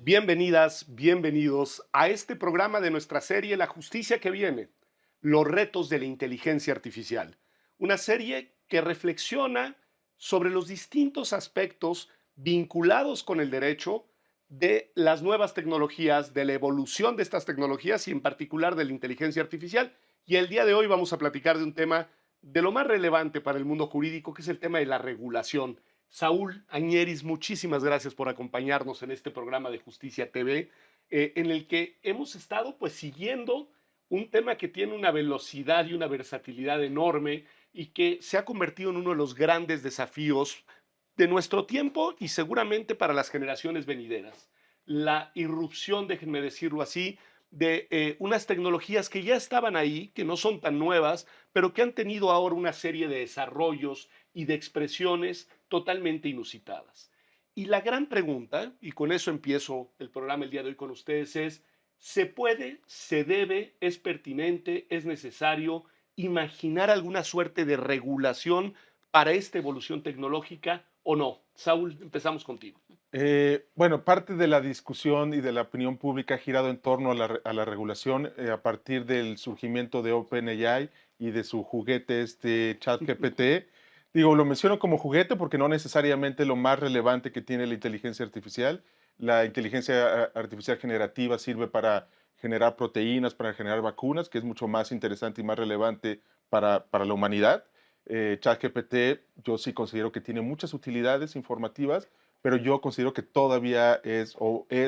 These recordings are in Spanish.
Bienvenidas, bienvenidos a este programa de nuestra serie La Justicia que viene, los retos de la inteligencia artificial. Una serie que reflexiona sobre los distintos aspectos vinculados con el derecho de las nuevas tecnologías, de la evolución de estas tecnologías y en particular de la inteligencia artificial. Y el día de hoy vamos a platicar de un tema de lo más relevante para el mundo jurídico, que es el tema de la regulación. Saúl Añeris, muchísimas gracias por acompañarnos en este programa de Justicia TV, en el que hemos estado pues siguiendo un tema que tiene una velocidad y una versatilidad enorme y que se ha convertido en uno de los grandes desafíos de nuestro tiempo y seguramente para las generaciones venideras. La irrupción, déjenme decirlo así, de unas tecnologías que ya estaban ahí, que no son tan nuevas, pero que han tenido ahora una serie de desarrollos y de expresiones totalmente inusitadas. Y la gran pregunta, y con eso empiezo el programa el día de hoy con ustedes, es, ¿se puede, se debe, es pertinente, es necesario imaginar alguna suerte de regulación para esta evolución tecnológica o no? Saúl, empezamos contigo. Bueno, parte de la discusión y de la opinión pública ha girado en torno a la regulación a partir del surgimiento de OpenAI y de su juguete ChatGPT. Digo, lo menciono como juguete porque no necesariamente lo más relevante que tiene la inteligencia artificial. La inteligencia artificial generativa sirve para generar proteínas, para generar vacunas, que es mucho más interesante y más relevante para la humanidad. ChatGPT yo sí considero que tiene muchas utilidades informativas, pero yo considero que todavía es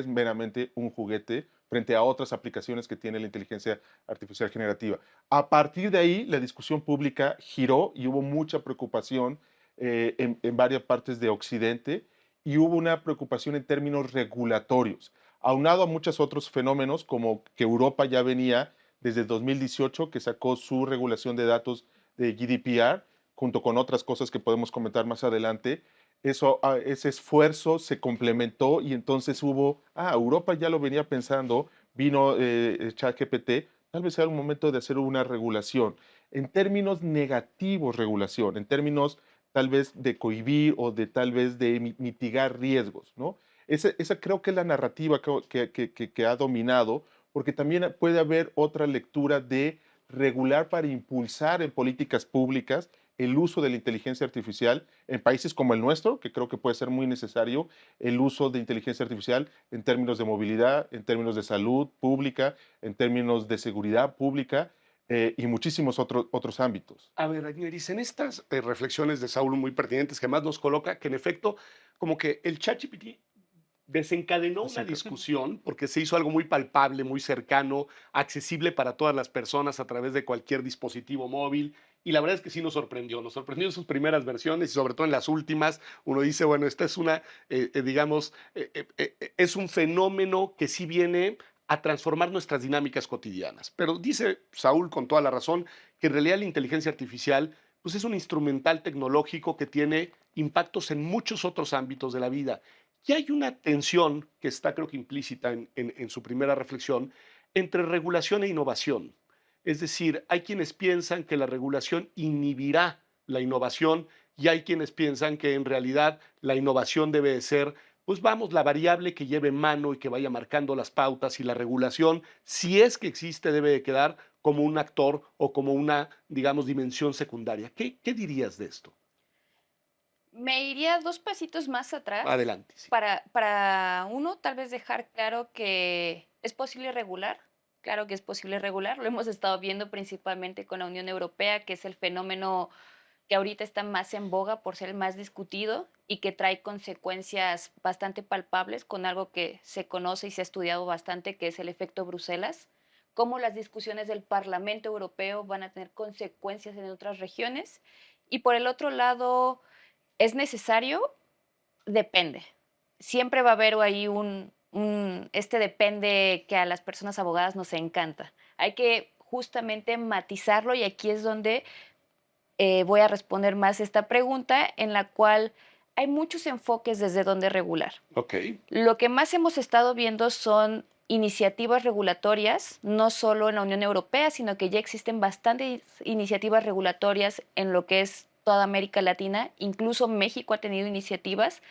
meramente un juguete frente a otras aplicaciones que tiene la inteligencia artificial generativa. A partir de ahí, la discusión pública giró y hubo mucha preocupación en varias partes de Occidente y hubo una preocupación en términos regulatorios, aunado a muchos otros fenómenos como que Europa ya venía desde 2018, que sacó su regulación de datos de GDPR, junto con otras cosas que podemos comentar más adelante. Ese esfuerzo se complementó y entonces Europa ya lo venía pensando, vino ChatGPT, tal vez sea el momento de hacer una regulación. En términos negativos, regulación, en términos tal vez de cohibir o de tal vez de mitigar riesgos, ¿no? Esa creo que es la narrativa que ha dominado, porque también puede haber otra lectura de regular para impulsar en políticas públicas el uso de la inteligencia artificial en países como el nuestro, que creo que puede ser muy necesario, el uso de inteligencia artificial en términos de movilidad, en términos de salud pública, en términos de seguridad pública y muchísimos otros ámbitos. A ver, Añeris, en estas reflexiones de Saúl muy pertinentes, que más nos coloca que en efecto, como que el ChatGPT desencadenó una discusión porque se hizo algo muy palpable, muy cercano, accesible para todas las personas a través de cualquier dispositivo móvil. Y la verdad es que sí nos sorprendió en sus primeras versiones y sobre todo en las últimas. Uno dice, bueno, esta es una, digamos, es un fenómeno que sí viene a transformar nuestras dinámicas cotidianas. Pero dice Saúl con toda la razón que en realidad la inteligencia artificial pues es un instrumental tecnológico que tiene impactos en muchos otros ámbitos de la vida. Y hay una tensión que está creo que implícita en su primera reflexión entre regulación e innovación. Es decir, hay quienes piensan que la regulación inhibirá la innovación y hay quienes piensan que en realidad la innovación debe de ser, pues vamos, la variable que lleve mano y que vaya marcando las pautas y la regulación, si es que existe, debe de quedar como un actor o como una, digamos, dimensión secundaria. ¿Qué dirías de esto? Me iría 2 pasitos más atrás Adelante, sí. para uno, tal vez dejar claro que es posible regular. Claro que es posible regular, lo hemos estado viendo principalmente con la Unión Europea, que es el fenómeno que ahorita está más en boga por ser el más discutido y que trae consecuencias bastante palpables con algo que se conoce y se ha estudiado bastante, que es el efecto Bruselas, cómo las discusiones del Parlamento Europeo van a tener consecuencias en otras regiones. Y por el otro lado, ¿es necesario? Depende. Siempre va a haber ahí este depende que a las personas abogadas nos encanta. Hay que justamente matizarlo y aquí es donde voy a responder más esta pregunta en la cual hay muchos enfoques desde donde regular. Ok. Lo que más hemos estado viendo son iniciativas regulatorias, no solo en la Unión Europea, sino que ya existen bastantes iniciativas regulatorias en lo que es toda América Latina, incluso México ha tenido iniciativas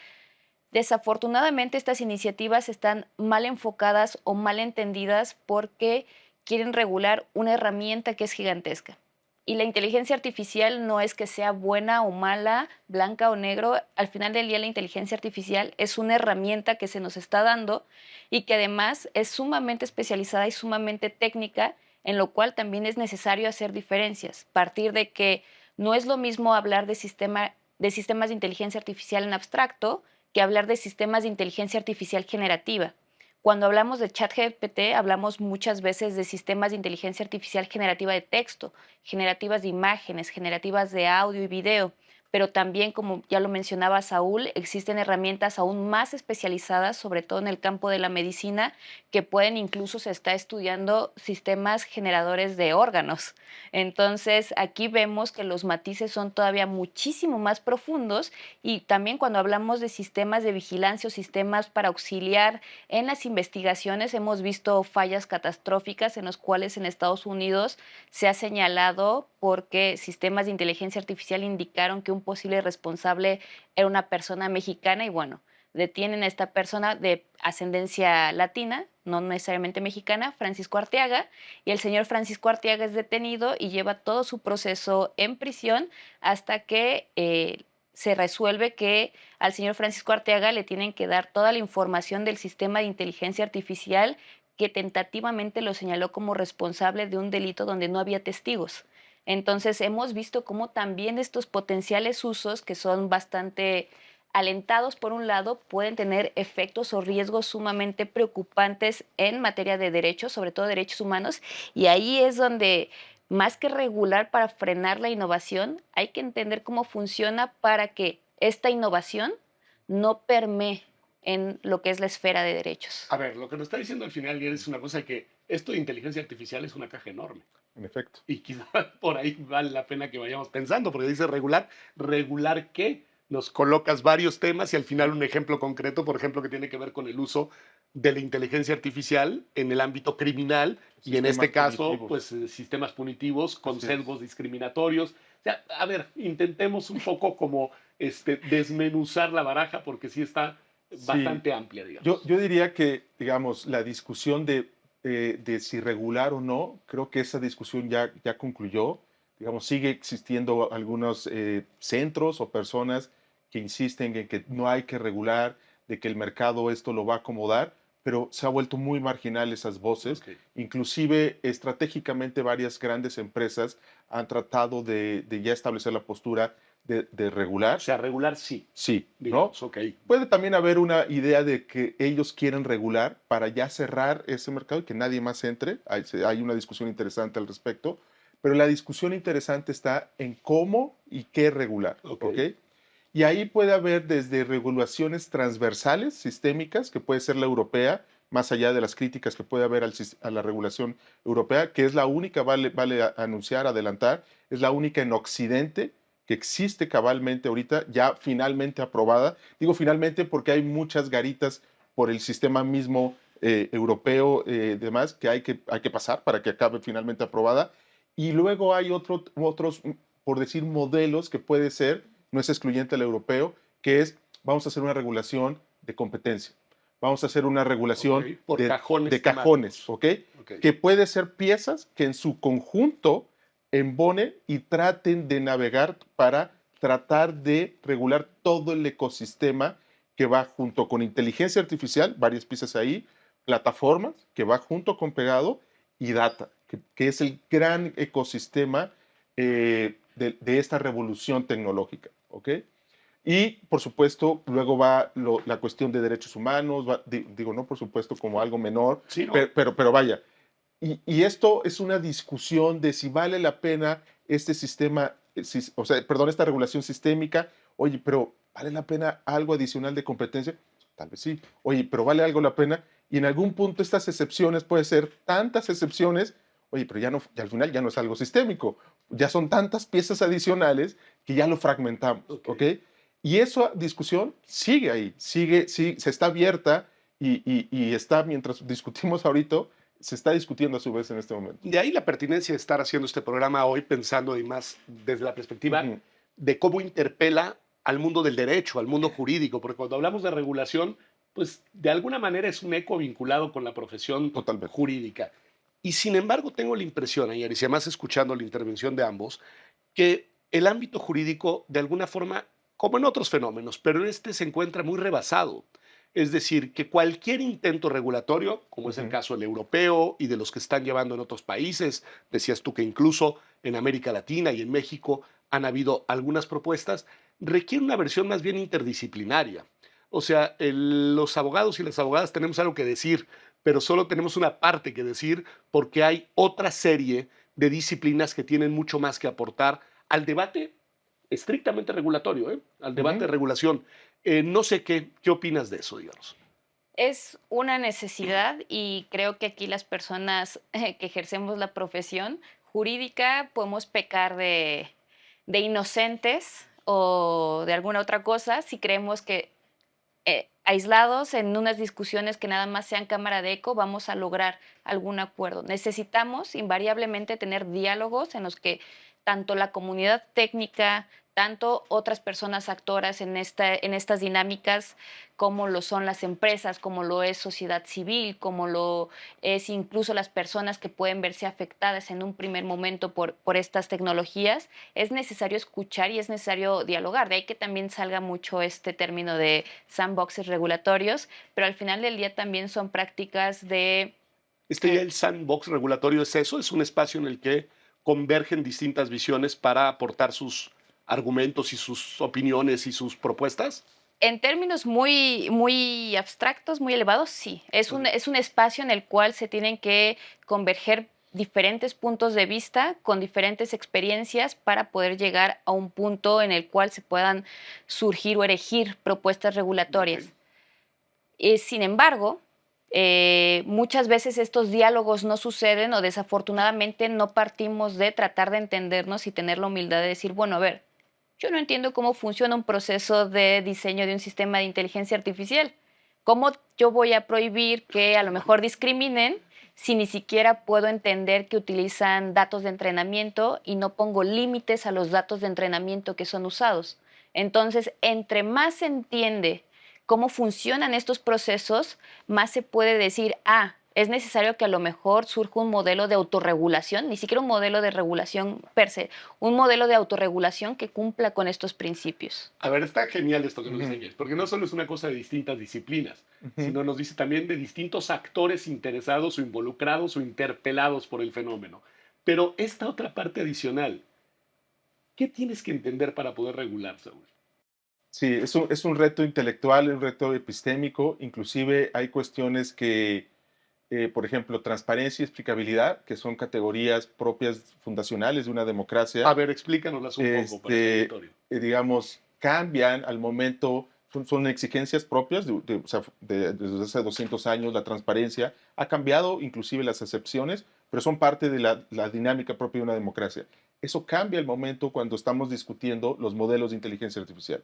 Desafortunadamente, estas iniciativas están mal enfocadas o mal entendidas porque quieren regular una herramienta que es gigantesca. Y la inteligencia artificial no es que sea buena o mala, blanca o negro. Al final del día, la inteligencia artificial es una herramienta que se nos está dando y que además es sumamente especializada y sumamente técnica, en lo cual también es necesario hacer diferencias. Partir de que no es lo mismo hablar de sistemas de inteligencia artificial en abstracto que hablar de sistemas de inteligencia artificial generativa. Cuando hablamos de ChatGPT, hablamos muchas veces de sistemas de inteligencia artificial generativa de texto, generativas de imágenes, generativas de audio y video, pero también, como ya lo mencionaba Saúl, existen herramientas aún más especializadas, sobre todo en el campo de la medicina, que pueden incluso se está estudiando sistemas generadores de órganos. Entonces, aquí vemos que los matices son todavía muchísimo más profundos y también cuando hablamos de sistemas de vigilancia o sistemas para auxiliar en las investigaciones, hemos visto fallas catastróficas en los cuales en Estados Unidos se ha señalado porque sistemas de inteligencia artificial indicaron que un posible responsable era una persona mexicana y bueno, detienen a esta persona de ascendencia latina, no necesariamente mexicana, Francisco Arteaga, y el señor Francisco Arteaga es detenido y lleva todo su proceso en prisión hasta que se resuelve que al señor Francisco Arteaga le tienen que dar toda la información del sistema de inteligencia artificial que tentativamente lo señaló como responsable de un delito donde no había testigos. Entonces hemos visto cómo también estos potenciales usos, que son bastante alentados por un lado, pueden tener efectos o riesgos sumamente preocupantes en materia de derechos, sobre todo derechos humanos, y ahí es donde más que regular para frenar la innovación, hay que entender cómo funciona para que esta innovación no permee en lo que es la esfera de derechos. A ver, lo que nos está diciendo al final es una cosa que esto de inteligencia artificial es una caja enorme. En efecto. Y quizá por ahí vale la pena que vayamos pensando, porque dice regular. ¿Regular qué? Nos colocas varios temas y al final un ejemplo concreto, por ejemplo, que tiene que ver con el uso de la inteligencia artificial en el ámbito criminal y en este caso, pues sistemas punitivos con sesgos discriminatorios. O sea, a ver, intentemos un poco como desmenuzar la baraja porque sí está bastante amplia, digamos. Yo diría que, digamos, la discusión de si regular o no, creo que esa discusión ya concluyó. Digamos, sigue existiendo algunos centros o personas que insisten en que no hay que regular, de que el mercado esto lo va a acomodar, pero se ha vuelto muy marginal esas voces. Okay. Inclusive, estratégicamente, varias grandes empresas han tratado de ya establecer la postura de regular. O sea, regular sí. Sí, digamos, ¿no? Okay. Puede también haber una idea de que ellos quieren regular para ya cerrar ese mercado y que nadie más entre. Hay una discusión interesante al respecto, pero la discusión interesante está en cómo y qué regular, ¿ok? Y ahí puede haber desde regulaciones transversales, sistémicas, que puede ser la europea, más allá de las críticas que puede haber a la regulación europea, que es la única, vale anunciar, adelantar, es la única en Occidente que existe cabalmente ahorita, ya finalmente aprobada. Digo finalmente porque hay muchas garitas por el sistema mismo europeo, demás, que hay que pasar para que acabe finalmente aprobada. Y luego hay otros, por decir, modelos que puede ser, no es excluyente al europeo, que es, vamos a hacer una regulación de competencia. Vamos a hacer una regulación por cajones de cajones, ¿ok? Que puede ser piezas que en su conjunto embone y traten de navegar para tratar de regular todo el ecosistema que va junto con inteligencia artificial, varias piezas ahí, plataformas que va junto con pegado y data, que es el gran ecosistema de esta revolución tecnológica, ¿ok? Y, por supuesto, luego va la cuestión de derechos humanos, digo, no por supuesto como algo menor, sí, ¿no? pero vaya. Y esto es una discusión de si vale la pena este sistema, o sea, perdón, esta regulación sistémica. Oye, pero ¿vale la pena algo adicional de competencia? Tal vez sí. Oye, pero ¿vale algo la pena? Y en algún punto estas excepciones, puede ser tantas excepciones, oye, pero ya al final ya no es algo sistémico. Ya son tantas piezas adicionales que ya lo fragmentamos, ¿ok? Y esa discusión sigue ahí, sí, se está abierta y está, mientras discutimos ahorita, se está discutiendo a su vez en este momento. De ahí la pertinencia de estar haciendo este programa hoy, pensando y más desde la perspectiva de cómo interpela al mundo del derecho, al mundo jurídico, porque cuando hablamos de regulación, pues de alguna manera es un eco vinculado con la profesión Totalmente. jurídica. Y sin embargo, tengo la impresión, ayer, y además escuchando la intervención de ambos, que el ámbito jurídico, de alguna forma, como en otros fenómenos, pero en este se encuentra muy rebasado. Es decir, que cualquier intento regulatorio, como es el Ujú. caso del europeo y de los que están llevando en otros países, decías tú que incluso en América Latina y en México han habido algunas propuestas, requiere una versión más bien interdisciplinaria. O sea, los abogados y las abogadas tenemos algo que decir, pero solo tenemos una parte que decir porque hay otra serie de disciplinas que tienen mucho más que aportar al debate estrictamente regulatorio, ¿eh? Al debate Ujú. de regulación. No sé qué opinas de eso, digamos. Es una necesidad y creo que aquí las personas que ejercemos la profesión jurídica podemos pecar de inocentes o de alguna otra cosa si creemos que aislados en unas discusiones que nada más sean cámara de eco vamos a lograr algún acuerdo. Necesitamos invariablemente tener diálogos en los que tanto la comunidad técnica, tanto otras personas actoras en estas dinámicas, como lo son las empresas, como lo es sociedad civil, como lo es incluso las personas que pueden verse afectadas en un primer momento por estas tecnologías, es necesario escuchar y es necesario dialogar. De ahí que también salga mucho este término de sandboxes regulatorios, pero al final del día también son prácticas de Ya el sandbox regulatorio es eso, es un espacio en el que convergen distintas visiones para aportar sus argumentos y sus opiniones y sus propuestas. en términos muy abstractos, muy elevados, sí. Ujú. Es un espacio en el cual se tienen que converger diferentes puntos de vista con diferentes experiencias para poder llegar a un punto en el cual se puedan surgir o erigir propuestas Ok. regulatorias. Sin embargo, muchas veces estos diálogos no suceden o desafortunadamente no partimos de tratar de entendernos y tener la humildad de decir, bueno, a ver, yo no entiendo cómo funciona un proceso de diseño de un sistema de inteligencia artificial. ¿Cómo yo voy a prohibir que a lo mejor discriminen si ni siquiera puedo entender que utilizan datos de entrenamiento y no pongo límites a los datos de entrenamiento que son usados? Entonces, entre más se entiende cómo funcionan estos procesos, más se puede decir, es necesario que a lo mejor surja un modelo de autorregulación, ni siquiera un modelo de regulación per se, un modelo de autorregulación que cumpla con estos principios. A ver, está genial esto que nos Ujú. dice Jess, porque no solo es una cosa de distintas disciplinas, Ujú. sino nos dice también de distintos actores interesados o involucrados o interpelados por el fenómeno. Pero esta otra parte adicional, ¿qué tienes que entender para poder regular, Saúl? Sí, es un reto intelectual, un reto epistémico. Inclusive hay cuestiones que, por ejemplo, transparencia y explicabilidad, que son categorías propias fundacionales de una A democracia, ver, explícanoslas un poco para el auditorio. digamos, cambian al momento, son exigencias propias, o sea, desde hace 200 años la transparencia ha cambiado, inclusive las excepciones, pero son parte de la dinámica propia de una democracia. Eso cambia el momento cuando estamos discutiendo los modelos de inteligencia artificial.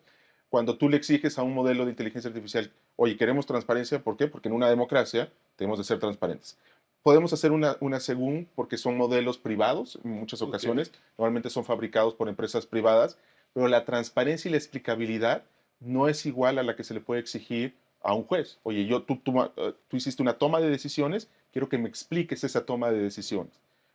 Cuando tú le exiges a un modelo de inteligencia artificial, oye, queremos transparencia, ¿por qué? Porque en una democracia tenemos de ser transparentes. Podemos hacer una según, porque son modelos privados en muchas Ok. ocasiones, normalmente son fabricados por empresas privadas, pero la transparencia y la explicabilidad no es igual a la que se le puede exigir a un juez. Oye, tú hiciste una toma de decisiones, quiero que me expliques esa toma de decisiones.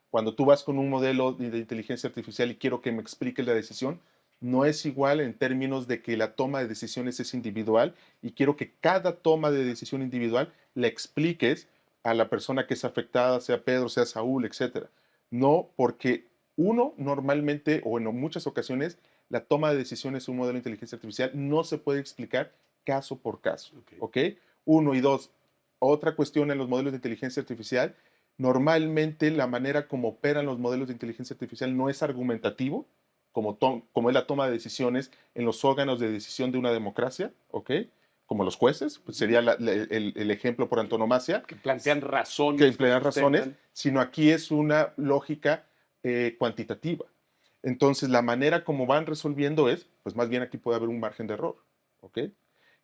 Cuando tú vas con un modelo de inteligencia artificial y quiero que me expliques la decisión, no es igual en términos de que la toma de decisiones es individual y quiero que cada toma de decisión individual la expliques a la persona que es afectada, sea Pedro, sea Saúl, etcétera. No porque uno normalmente o en muchas ocasiones la toma de decisiones en un modelo de inteligencia artificial no se puede explicar caso por caso, Ok. ¿ok? Uno y dos. Otra cuestión en los modelos de inteligencia artificial, normalmente la manera como operan los modelos de inteligencia artificial no es argumentativo, como es la toma de decisiones en los órganos de decisión de una democracia, ¿ok? Como los jueces, pues sería el ejemplo por antonomasia, Que plantean que razones, que emplean razones, sustentan. sino aquí es una lógica cuantitativa. Entonces, la manera como van resolviendo es, pues más bien aquí puede haber un margen de error, ¿ok?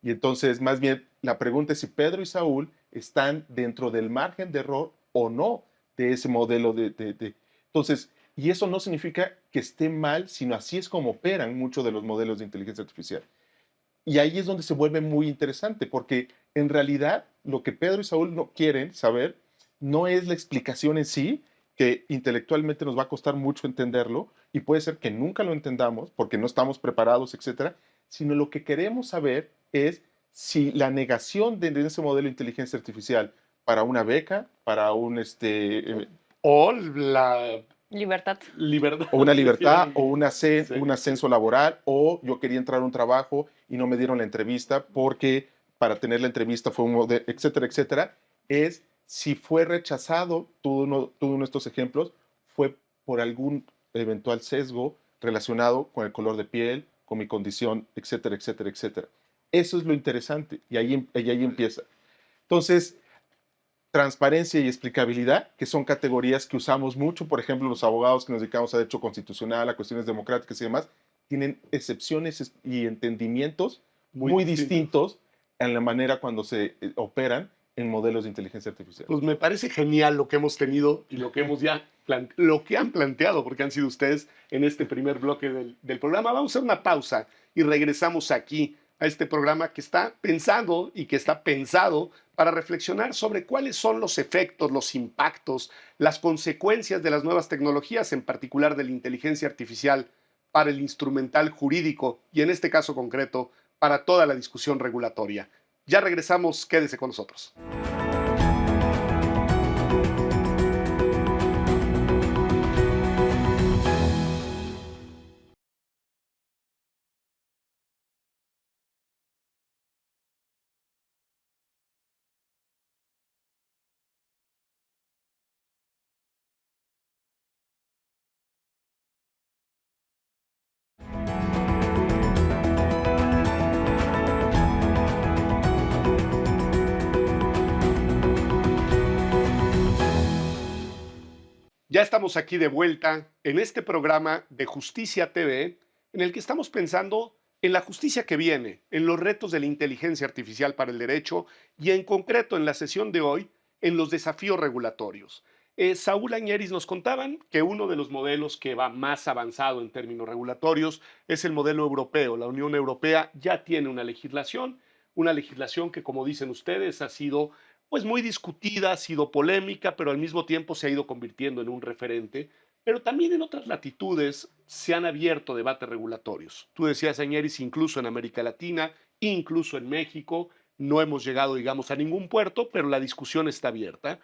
Y entonces, más bien, la pregunta es si Pedro y Saúl están dentro del margen de error o no de ese modelo Entonces, y eso no significa que esté mal, sino así es como operan muchos de los modelos de inteligencia artificial. Y ahí es donde se vuelve muy interesante, porque en realidad lo que Pedro y Saúl no quieren saber no es la explicación en sí, que intelectualmente nos va a costar mucho entenderlo y puede ser que nunca lo entendamos porque no estamos preparados, etcétera, sino lo que queremos saber es si la negación de ese modelo de inteligencia artificial para una beca, para O la Libertad. libertad o una de decir libertad, algo. o Sí. un ascenso laboral, o yo quería entrar a un trabajo y no me dieron la entrevista porque para tener la entrevista fue un modelo, etcétera, etcétera, es si fue rechazado, todo nuestros ejemplos, fue por algún eventual sesgo relacionado con el color de piel, con mi condición, etcétera, etcétera, etcétera. Eso es lo interesante y ahí empieza. Entonces, transparencia y explicabilidad, que son categorías que usamos mucho, por ejemplo, los abogados que nos dedicamos a derecho constitucional, a cuestiones democráticas y demás, tienen excepciones y entendimientos muy distintos en la manera cuando se operan en modelos de inteligencia artificial. Pues me parece genial lo que hemos tenido y lo que hemos ya lo que han planteado, porque han sido ustedes en este primer bloque del programa. Vamos a hacer una pausa y regresamos aquí a este programa que está pensando y que está pensado para reflexionar sobre cuáles son los efectos, los impactos, las consecuencias de las nuevas tecnologías, en particular de la inteligencia artificial, para el instrumental jurídico y en este caso concreto para toda la discusión regulatoria. Ya regresamos, quédese con nosotros. Ya estamos aquí de vuelta en este programa de Justicia TV, en el que estamos pensando en la justicia que viene, en los retos de la inteligencia artificial para el derecho y en concreto en la sesión de hoy en los desafíos regulatorios. Saúl Añeris nos contaban que uno de los modelos que va más avanzado en términos regulatorios es el modelo europeo. La Unión Europea ya tiene una legislación que, como dicen ustedes, ha sido pues muy discutida, ha sido polémica, pero al mismo tiempo se ha ido convirtiendo en un referente. Pero también en otras latitudes se han abierto debates regulatorios. Tú decías, Añeris, incluso en América Latina, incluso en México, no hemos llegado, digamos, a ningún puerto, pero la discusión está abierta.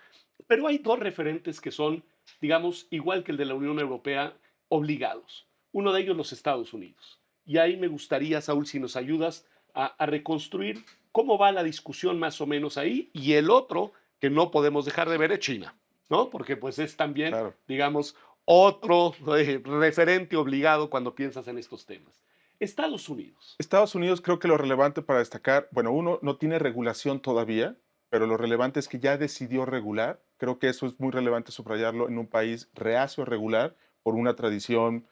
Pero hay dos referentes que son, digamos, igual que el de la Unión Europea, obligados. Uno de ellos, los Estados Unidos. Y ahí me gustaría, Saúl, si nos ayudas a reconstruir cómo va la discusión más o menos ahí. Y el otro que no podemos dejar de ver es China, ¿no? Porque pues es también, Claro. digamos, otro referente obligado cuando piensas en estos temas. Estados Unidos. Estados Unidos, creo que lo relevante para destacar, bueno, uno no tiene regulación todavía, pero lo relevante es que ya decidió regular. Creo que eso es muy relevante subrayarlo en un país reacio a regular por una tradición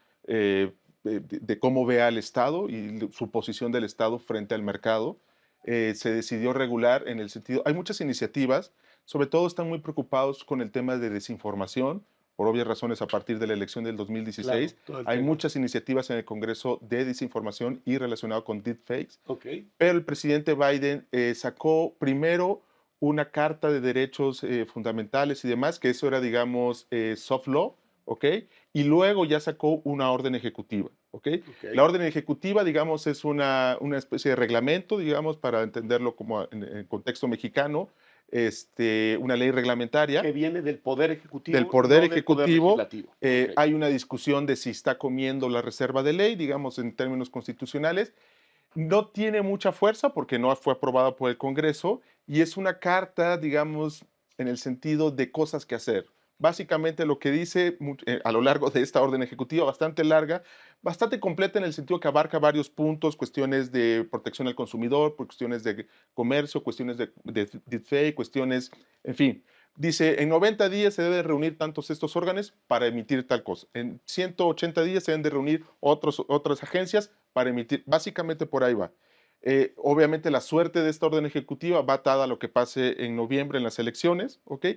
de cómo ve al Estado y su posición del Estado frente al mercado. Se decidió regular en el sentido, hay muchas iniciativas, sobre todo están muy preocupados con el tema de desinformación, por obvias razones a partir de la elección del 2016. Claro, hay muchas iniciativas en el Congreso de desinformación y relacionado con deepfakes. Okay. Pero el presidente Biden sacó primero una carta de derechos fundamentales y demás, que eso era, digamos, soft law, ¿ok? Y luego ya sacó una orden ejecutiva, ¿ok? La orden ejecutiva, digamos, es una especie de reglamento, digamos, para entenderlo como en contexto mexicano, una ley reglamentaria. Que viene del Poder Ejecutivo. Del Poder Ejecutivo. Poder Legislativo. Hay una discusión de si está comiendo la reserva de ley, digamos, en términos constitucionales. No tiene mucha fuerza porque no fue aprobada por el Congreso y es una carta, digamos, en el sentido de cosas que hacer. Básicamente lo que dice a lo largo de esta orden ejecutiva, bastante larga, bastante completa en el sentido que abarca varios puntos, cuestiones de protección al consumidor, cuestiones de comercio, cuestiones de deepfake, cuestiones, en fin. Dice, en 90 días se deben reunir tantos estos órganos para emitir tal cosa. En 180 días se deben de reunir otras agencias para emitir. Básicamente por ahí va. Obviamente la suerte de esta orden ejecutiva va atada a lo que pase en noviembre en las elecciones, ¿ok?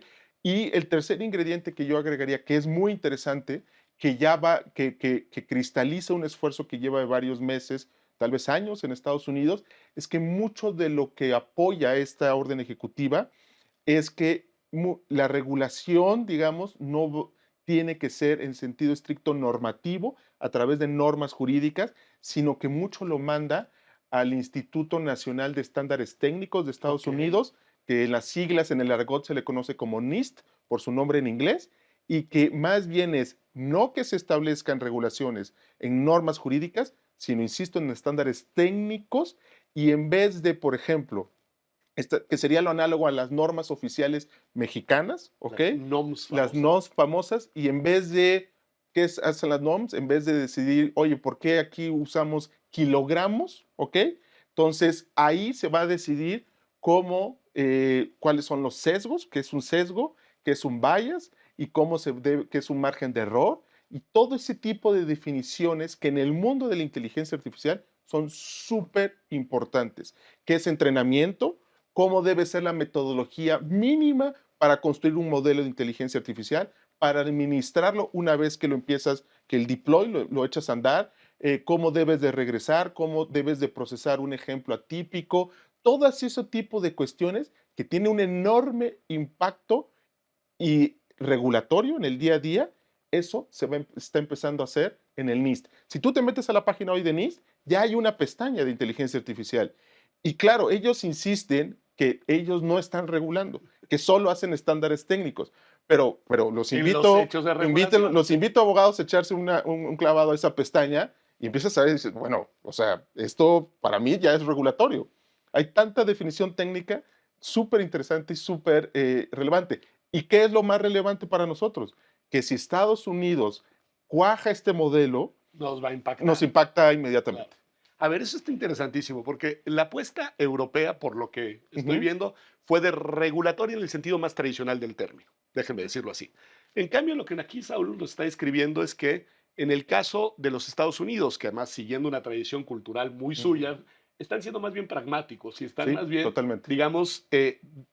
Y el tercer ingrediente que yo agregaría, que es muy interesante, que ya va, que cristaliza un esfuerzo que lleva de varios meses tal vez años en Estados Unidos, es que mucho de lo que apoya esta orden ejecutiva es que la regulación, digamos, no tiene que ser en sentido estricto normativo a través de normas jurídicas, sino que mucho lo manda al Instituto Nacional de Estándares Técnicos de Estados Unidos, que en las siglas en el argot se le conoce como NIST, por su nombre en inglés, y que más bien es no que se establezcan regulaciones en normas jurídicas, sino, insisto, en estándares técnicos, y en vez de, por ejemplo, que sería lo análogo a las normas oficiales mexicanas, ¿ok? Las NOMS famosas, y en vez de, ¿qué hacen las NOMS? En vez de decidir, oye, ¿por qué aquí usamos kilogramos? ¿Ok? Entonces, ahí se va a decidir cómo, cuáles son los sesgos, qué es un sesgo, qué es un bias, y cómo qué es un margen de error, y todo ese tipo de definiciones que en el mundo de la inteligencia artificial son súper importantes. ¿Qué es entrenamiento? ¿Cómo debe ser la metodología mínima para construir un modelo de inteligencia artificial, para administrarlo una vez que lo empiezas, que el deploy lo echas a andar? ¿Cómo debes de regresar? ¿Cómo debes de procesar un ejemplo atípico? Todo ese tipo de cuestiones que tiene un enorme impacto y regulatorio en el día a día, eso está empezando a hacer en el NIST. Si tú te metes a la página hoy de NIST, ya hay una pestaña de inteligencia artificial. Y claro, ellos insisten que ellos no están regulando, que solo hacen estándares técnicos. Pero los los invito abogados a echarse un clavado a esa pestaña y empiezas a ver y dices, bueno, o sea, esto para mí ya es regulatorio. Hay tanta definición técnica súper interesante y súper relevante. ¿Y qué es lo más relevante para nosotros? Que si Estados Unidos cuaja este modelo, nos impacta inmediatamente. Claro. A ver, eso está interesantísimo, porque la apuesta europea, por lo que estoy viendo, fue de regulatoria en el sentido más tradicional del término, déjenme decirlo así. En cambio, lo que aquí Saúl nos está describiendo es que en el caso de los Estados Unidos, que además siguiendo una tradición cultural muy suya, están siendo más bien pragmáticos y están más bien, totalmente, digamos,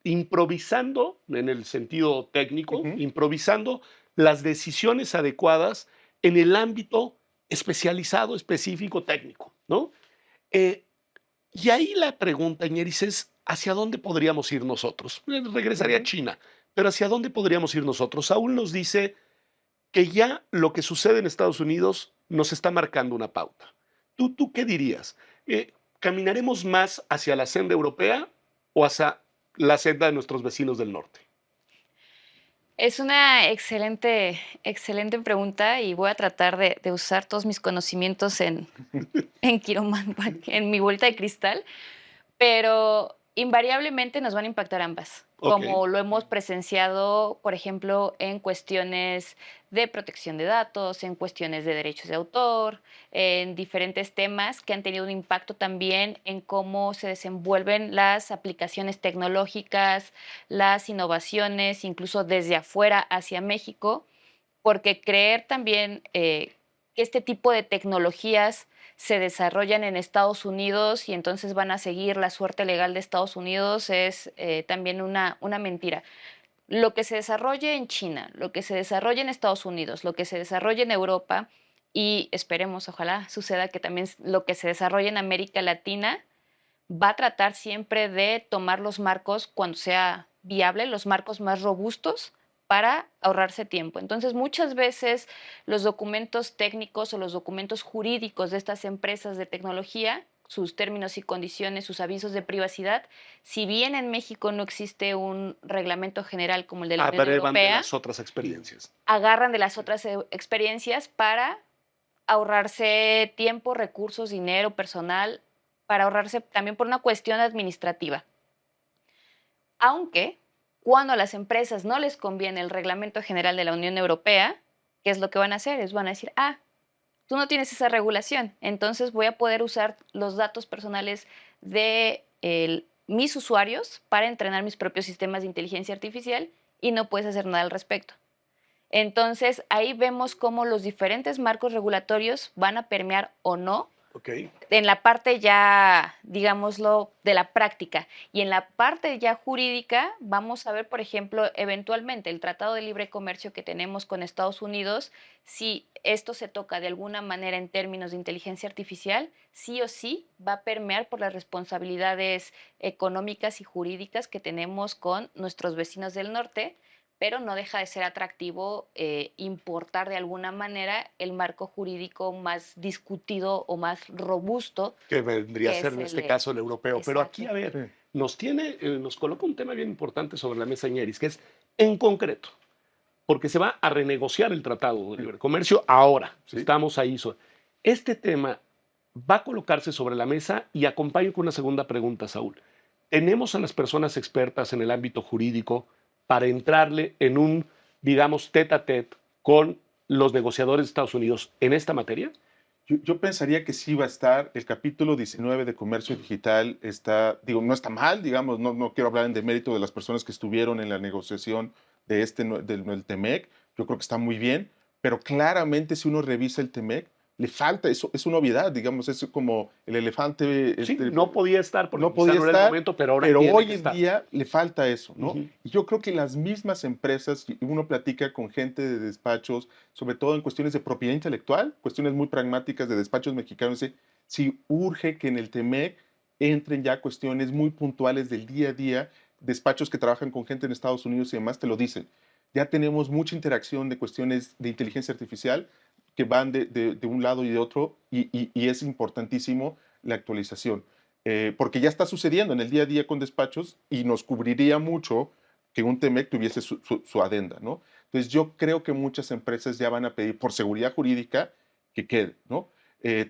improvisando en el sentido técnico, improvisando las decisiones adecuadas en el ámbito especializado, específico, técnico, ¿no? Y ahí la pregunta, Ñeris, es ¿hacia dónde podríamos ir nosotros? Regresaría a China, pero ¿hacia dónde podríamos ir nosotros? Saúl nos dice que ya lo que sucede en Estados Unidos nos está marcando una pauta. ¿Tú qué dirías? ¿Caminaremos más hacia la senda europea o hacia la senda de nuestros vecinos del norte? Es una excelente, excelente pregunta y voy a tratar de usar todos mis conocimientos en Quiroman, en mi bolita de cristal, pero invariablemente nos van a impactar ambas, como lo hemos presenciado, por ejemplo, en cuestiones de protección de datos, en cuestiones de derechos de autor, en diferentes temas que han tenido un impacto también en cómo se desenvuelven las aplicaciones tecnológicas, las innovaciones, incluso desde afuera hacia México, porque creer también que este tipo de tecnologías se desarrollan en Estados Unidos y entonces van a seguir la suerte legal de Estados Unidos es también una mentira. Lo que se desarrolle en China, lo que se desarrolle en Estados Unidos, lo que se desarrolle en Europa y esperemos, ojalá suceda que también lo que se desarrolle en América Latina va a tratar siempre de tomar los marcos cuando sea viable, los marcos más robustos para ahorrarse tiempo. Entonces, muchas veces los documentos técnicos o los documentos jurídicos de estas empresas de tecnología, sus términos y condiciones, sus avisos de privacidad, si bien en México no existe un reglamento general como el de la Unión Europea, de las otras experiencias. Agarran de las otras experiencias para ahorrarse tiempo, recursos, dinero, personal, para ahorrarse también por una cuestión administrativa. Aunque cuando a las empresas no les conviene el reglamento general de la Unión Europea, ¿qué es lo que van a hacer? Van a decir, tú no tienes esa regulación, entonces voy a poder usar los datos personales de mis usuarios para entrenar mis propios sistemas de inteligencia artificial y no puedes hacer nada al respecto. Entonces, ahí vemos cómo los diferentes marcos regulatorios van a permear o no Ok. En la parte ya, digámoslo, de la práctica. Y en la parte ya jurídica, vamos a ver, por ejemplo, eventualmente el Tratado de Libre Comercio que tenemos con Estados Unidos, si esto se toca de alguna manera en términos de inteligencia artificial, sí o sí va a permear por las responsabilidades económicas y jurídicas que tenemos con nuestros vecinos del norte, pero no deja de ser atractivo importar de alguna manera el marco jurídico más discutido o más robusto, Que vendría a que ser es en el este caso el europeo. Pero aquí, exacto. a ver, Sí. nos coloca un tema bien importante sobre la mesa, Ñeris, que es en concreto, porque se va a renegociar el Tratado de Sí. Libre Comercio ahora. Sí. Estamos ahí. Este tema va a colocarse sobre la mesa y acompaño con una segunda pregunta, Saúl. ¿Tenemos a las personas expertas en el ámbito jurídico para entrarle en un, digamos, tete a tete con los negociadores de Estados Unidos en esta materia? Yo pensaría que sí va a estar. El capítulo 19 de comercio digital está, digo, no está mal, digamos, no quiero hablar en demérito de las personas que estuvieron en la negociación de del TEMEC. Yo creo que está muy bien, pero claramente si uno revisa el TEMEC, le falta, eso es una obviedad, digamos, es como el elefante, Sí, no podía estar porque no quizá podía no era el estar, momento, pero ahora pero tiene hoy que en estar. día le falta eso, ¿no? Ujú. Y yo creo que las mismas empresas, y uno platica con gente de despachos, sobre todo en cuestiones de propiedad intelectual, cuestiones muy pragmáticas de despachos mexicanos, dice, si urge que en el TEMEC entren ya cuestiones muy puntuales del día a día, despachos que trabajan con gente en Estados Unidos y demás te lo dicen. Ya tenemos mucha interacción de cuestiones de inteligencia artificial que van de un lado y de otro, y es importantísimo la actualización. Porque ya está sucediendo en el día a día con despachos y nos cubriría mucho que un TEMEC tuviese su adenda, ¿no? Entonces yo creo que muchas empresas ya van a pedir por seguridad jurídica que quede, ¿no?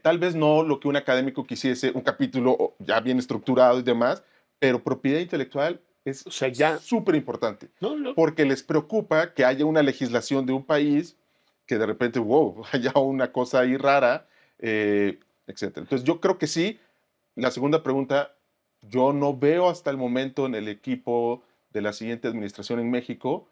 Tal vez no lo que un académico quisiese, un capítulo ya bien estructurado y demás, pero propiedad intelectual es O sea, ya, súper importante, no, no, porque les preocupa que haya una legislación de un país que de repente, wow, haya una cosa ahí rara, etcétera. Entonces yo creo que sí. La segunda pregunta, yo no veo hasta el momento en el equipo de la siguiente administración en México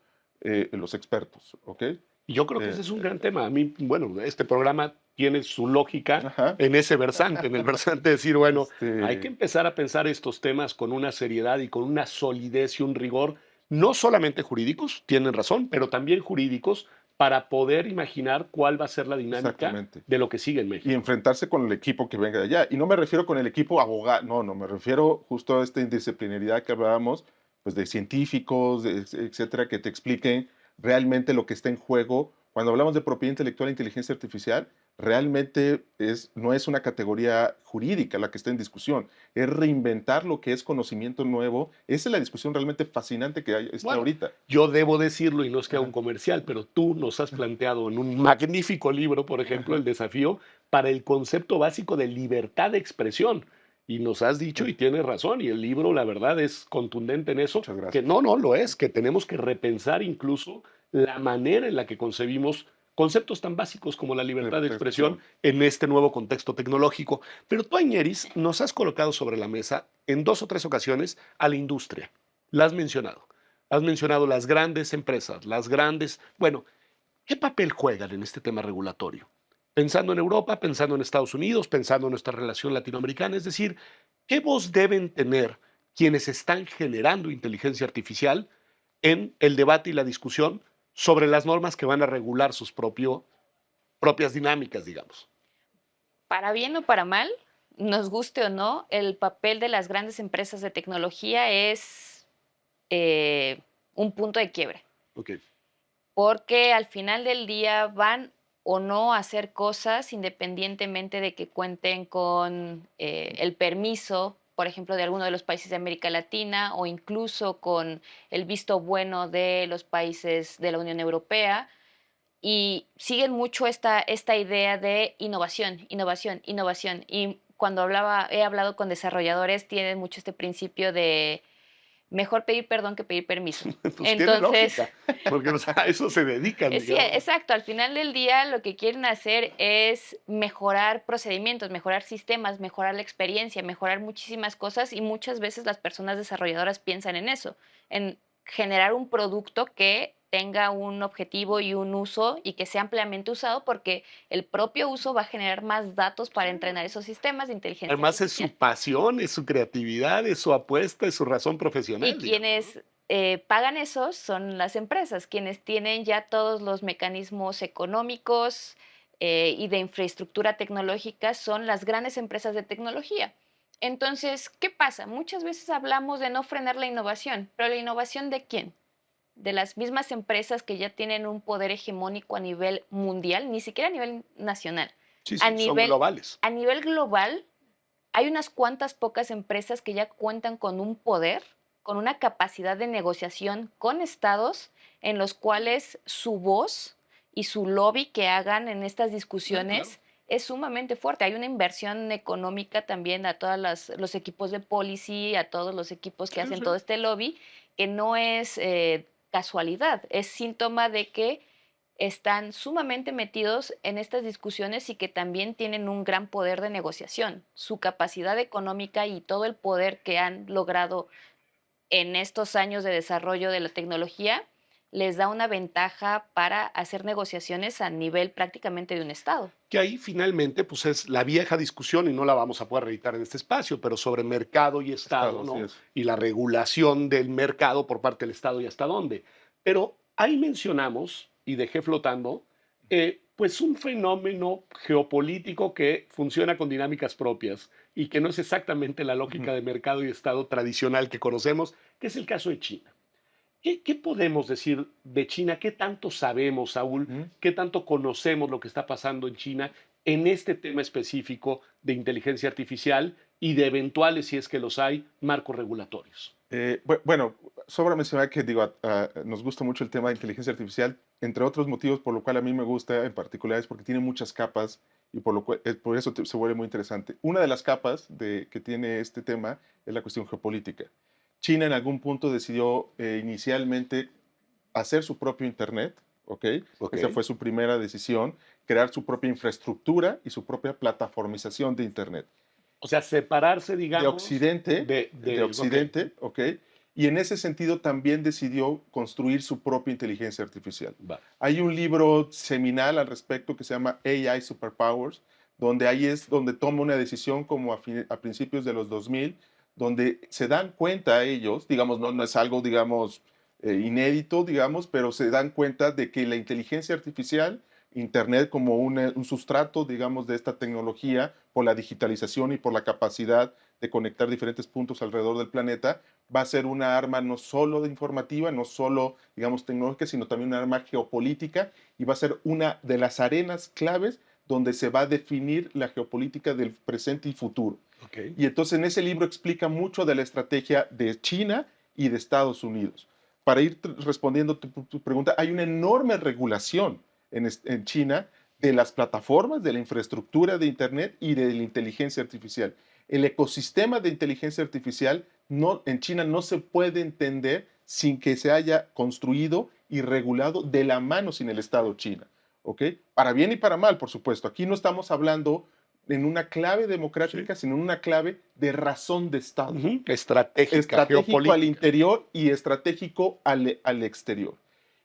los expertos, ¿ok? yo creo que ese es un gran tema. A mí, bueno, este programa tiene su lógica Ajá. en ese versante, en el versante de decir, bueno, hay que Este, empezar a pensar estos temas con una seriedad y con una solidez y un rigor, no solamente jurídicos, tienen razón, pero también jurídicos, para poder imaginar cuál va a ser la dinámica exactamente. de lo que sigue en Y México. enfrentarse con el equipo que venga de allá. Y no me refiero con el equipo abogado, no, me refiero justo a esta indisciplinaridad que hablábamos, pues de científicos, etcétera, que te expliquen realmente lo que está en juego. Cuando hablamos de propiedad intelectual e inteligencia artificial, realmente no es una categoría jurídica la que está en discusión, es reinventar lo que es conocimiento nuevo. Esa es la discusión realmente fascinante que está Bueno, ahorita. yo debo decirlo y no es que haga un Ajá, comercial, pero tú nos has planteado en un magnífico libro, por ejemplo, ajá, el desafío para el concepto básico de libertad de expresión. Y nos has dicho, y tienes razón, y el libro, la verdad, es contundente en eso, muchas que gracias. no lo es, que tenemos que repensar incluso la manera en la que concebimos conceptos tan básicos como la libertad de Libertad de expresión expresión. en este nuevo contexto tecnológico. Pero tú, Añeris, nos has colocado sobre la mesa en 2 o 3 ocasiones a la industria. La has mencionado. Has mencionado las grandes empresas, las grandes... Bueno, ¿qué papel juegan en este tema regulatorio? Pensando en Europa, pensando en Estados Unidos, pensando en nuestra relación latinoamericana, es decir, ¿qué voz deben tener quienes están generando inteligencia artificial en el debate y la discusión sobre las normas que van a regular sus propias dinámicas, digamos? Para bien o para mal, nos guste o no, el papel de las grandes empresas de tecnología es un punto de quiebre, Ok. porque al final del día van o no a hacer cosas independientemente de que cuenten con el permiso, por ejemplo, de alguno de los países de América Latina o incluso con el visto bueno de los países de la Unión Europea y siguen mucho esta idea de innovación, innovación, innovación. Y cuando he hablado con desarrolladores, tienen mucho este principio de mejor pedir perdón que pedir permiso. Pues tiene Entonces, lógica, porque o sea, a eso se dedican, sí, digamos. exacto, al final del día lo que quieren hacer es mejorar procedimientos, mejorar sistemas, mejorar la experiencia, mejorar muchísimas cosas y muchas veces las personas desarrolladoras piensan en eso, en generar un producto que tenga un objetivo y un uso y que sea ampliamente usado, porque el propio uso va a generar más datos para entrenar esos sistemas de inteligencia Además es su artificial. pasión, es su creatividad, es su apuesta, es su razón Y profesional, digamos, ¿no? quienes pagan esos son las empresas, quienes tienen ya todos los mecanismos económicos y de infraestructura tecnológica son las grandes empresas de tecnología. Entonces, ¿qué pasa? Muchas veces hablamos de no frenar la innovación, pero ¿la innovación de quién? De las mismas empresas que ya tienen un poder hegemónico a nivel mundial, ni siquiera a nivel nacional. Sí, A sí, son nivel, globales. a nivel global, hay unas cuantas pocas empresas que ya cuentan con un poder, con una capacidad de negociación con estados en los cuales su voz y su lobby que hagan en estas Ah, claro. discusiones es sumamente fuerte. Hay una inversión económica también a todos los equipos de policy, a todos los equipos que Sí, hacen todo sí. este lobby, que no es casualidad, es síntoma de que están sumamente metidos en estas discusiones y que también tienen un gran poder de negociación. Su capacidad económica y todo el poder que han logrado en estos años de desarrollo de la tecnología les da una ventaja para hacer negociaciones a nivel prácticamente de un estado. Que ahí finalmente pues es la vieja discusión y no la vamos a poder reeditar en este espacio, pero sobre mercado y Estado, Estado, así ¿no? es. Y la regulación del mercado por parte del Estado y hasta dónde. Pero ahí mencionamos, y dejé flotando, pues un fenómeno geopolítico que funciona con dinámicas propias y que no es exactamente la lógica Ujú, de mercado y Estado tradicional que conocemos, que es el caso de China. ¿Qué podemos decir de China? ¿Qué tanto sabemos, Saúl? ujú. ¿Qué tanto conocemos lo que está pasando en China en este tema específico de inteligencia artificial y de eventuales, si es que los hay, marcos regulatorios? Bueno, sobra mencionar que digo, nos gusta mucho el tema de inteligencia artificial, entre otros motivos por lo cual a mí me gusta en particular es porque tiene muchas capas y por eso se vuelve muy interesante. Una de las capas que tiene este tema es la cuestión geopolítica. China en algún punto decidió inicialmente hacer su propio Internet, ¿ok? Ok. Esa fue su primera decisión, crear su propia infraestructura y su propia plataformización de Internet O sea, separarse, de digamos, Occidente, ok, ¿ok? Y en ese sentido también decidió construir su propia inteligencia artificial. va. Hay un libro seminal al respecto que se llama AI Superpowers, donde ahí es donde toma una decisión como a principios de los 2000, donde se dan cuenta ellos, digamos, no es algo, digamos, inédito, digamos, pero se dan cuenta de que la inteligencia artificial, Internet como un sustrato, digamos, de esta tecnología, por la digitalización y por la capacidad de conectar diferentes puntos alrededor del planeta, va a ser una arma no solo de informativa, no solo, digamos, tecnológica, sino también una arma geopolítica y va a ser una de las arenas claves donde se va a definir la geopolítica del presente y futuro. Ok. Y entonces en ese libro explica mucho de la estrategia de China y de Estados Unidos. Para ir respondiendo tu pregunta, hay una enorme regulación en China de las plataformas, de la infraestructura de Internet y de la inteligencia artificial. El ecosistema de inteligencia artificial en China no se puede entender sin que se haya construido y regulado de la mano sin el Estado chino. ¿Ok? Para bien y para mal, por supuesto. Aquí no estamos hablando en una clave Sí. democrática, sino en una clave de razón de Estado. Ujú. Estratégica, Estratégico al geopolítica. interior y estratégico al exterior.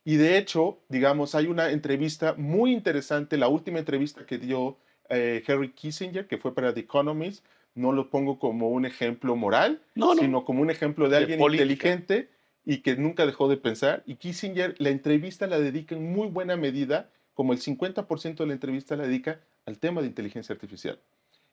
Y de hecho, digamos, hay una entrevista muy interesante, la última entrevista que dio Henry Kissinger, que fue para The Economist, no lo pongo como un ejemplo moral, No, no, sino como un ejemplo de de alguien política. inteligente y que nunca dejó de pensar. Y Kissinger, la entrevista la dedica en muy buena medida, como el 50% de la entrevista la dedica al tema de inteligencia artificial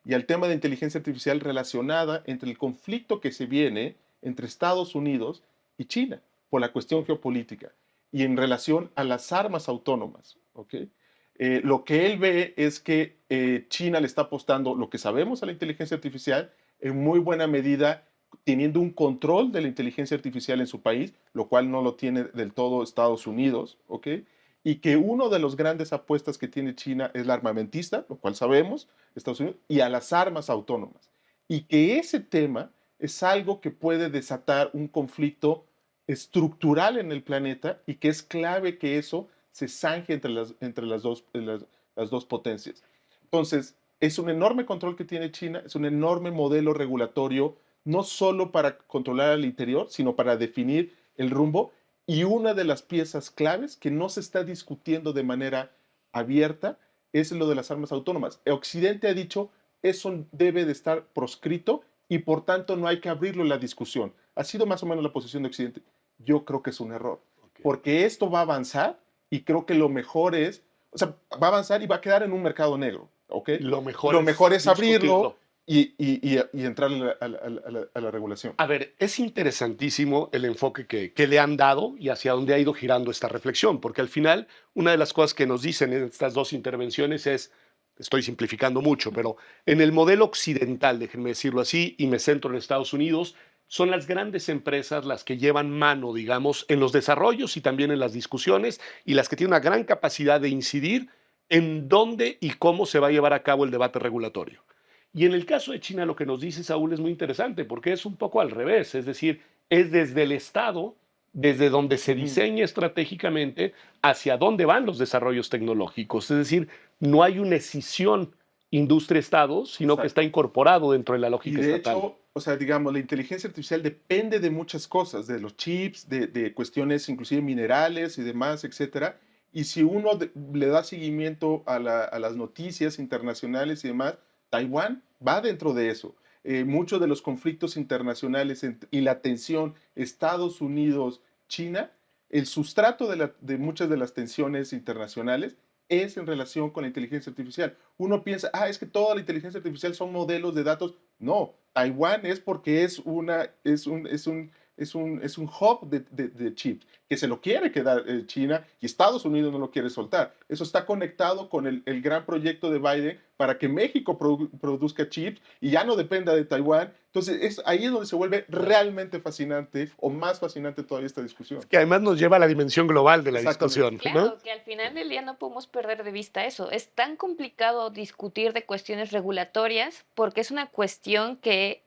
y al tema de inteligencia artificial relacionada entre el conflicto que se viene entre Estados Unidos y China por la cuestión geopolítica y en relación a las armas autónomas. ¿Okay? Lo que él ve es que China le está apostando lo que sabemos a la inteligencia artificial en muy buena medida teniendo un control de la inteligencia artificial en su país, lo cual no lo tiene del todo Estados Unidos, ¿ok? Y que uno de los grandes apuestas que tiene China es la armamentista, lo cual sabemos, Estados Unidos, y a las armas autónomas. Y que ese tema es algo que puede desatar un conflicto estructural en el planeta y que es clave que eso se zanje entre las dos potencias. Entonces, es un enorme control que tiene China, es un enorme modelo regulatorio, no solo para controlar al interior, sino para definir el rumbo Y una de las piezas claves que no se está discutiendo de manera abierta es lo de las armas autónomas. Occidente ha dicho eso debe de estar proscrito y por tanto no hay que abrirlo en la discusión. Ha sido más o menos la posición de Occidente. Yo creo que es un error, Ok. porque esto va a avanzar y creo que lo mejor es, o sea, va a avanzar y va a quedar en un mercado negro, ¿ok? Lo mejor Lo mejor es abrirlo discutirlo. y entrar a la regulación. A ver, es interesantísimo el enfoque que le han dado y hacia dónde ha ido girando esta reflexión, porque al final una de las cosas que nos dicen en estas dos intervenciones es, estoy simplificando mucho, pero en el modelo occidental, déjenme decirlo así, y me centro en Estados Unidos, son las grandes empresas las que llevan mano, digamos, en los desarrollos y también en las discusiones y las que tienen una gran capacidad de incidir en dónde y cómo se va a llevar a cabo el debate regulatorio. Y en el caso de China, lo que nos dice Saúl es muy interesante porque es un poco al revés, es decir, es desde el Estado, desde donde se diseña estratégicamente hacia dónde van los desarrollos tecnológicos. Es decir, no hay una escisión industria-Estado, sino que Exacto. está incorporado dentro de la Y lógica de estatal. hecho, o sea, digamos, la inteligencia artificial depende de muchas cosas, de los chips, de cuestiones inclusive minerales y demás, etcétera. Y si uno le da seguimiento a las noticias internacionales y demás, Taiwán va dentro de eso. Muchos de los conflictos internacionales y la tensión Estados Unidos-China, el sustrato de muchas de las tensiones internacionales es en relación con la inteligencia artificial. Uno piensa, es que toda la inteligencia artificial son modelos de datos. No, Taiwán es porque es un hub de chips que se lo quiere quedar China y Estados Unidos no lo quiere soltar. Eso está conectado con el gran proyecto de Biden para que México produzca chips y ya no dependa de Taiwán. Entonces, ahí es donde se vuelve realmente fascinante o más fascinante todavía esta discusión. Que además nos lleva a la dimensión global de la Exactamente. discusión, ¿no? Claro, que al final del día no podemos perder de vista eso. Es tan complicado discutir de cuestiones regulatorias porque es una cuestión que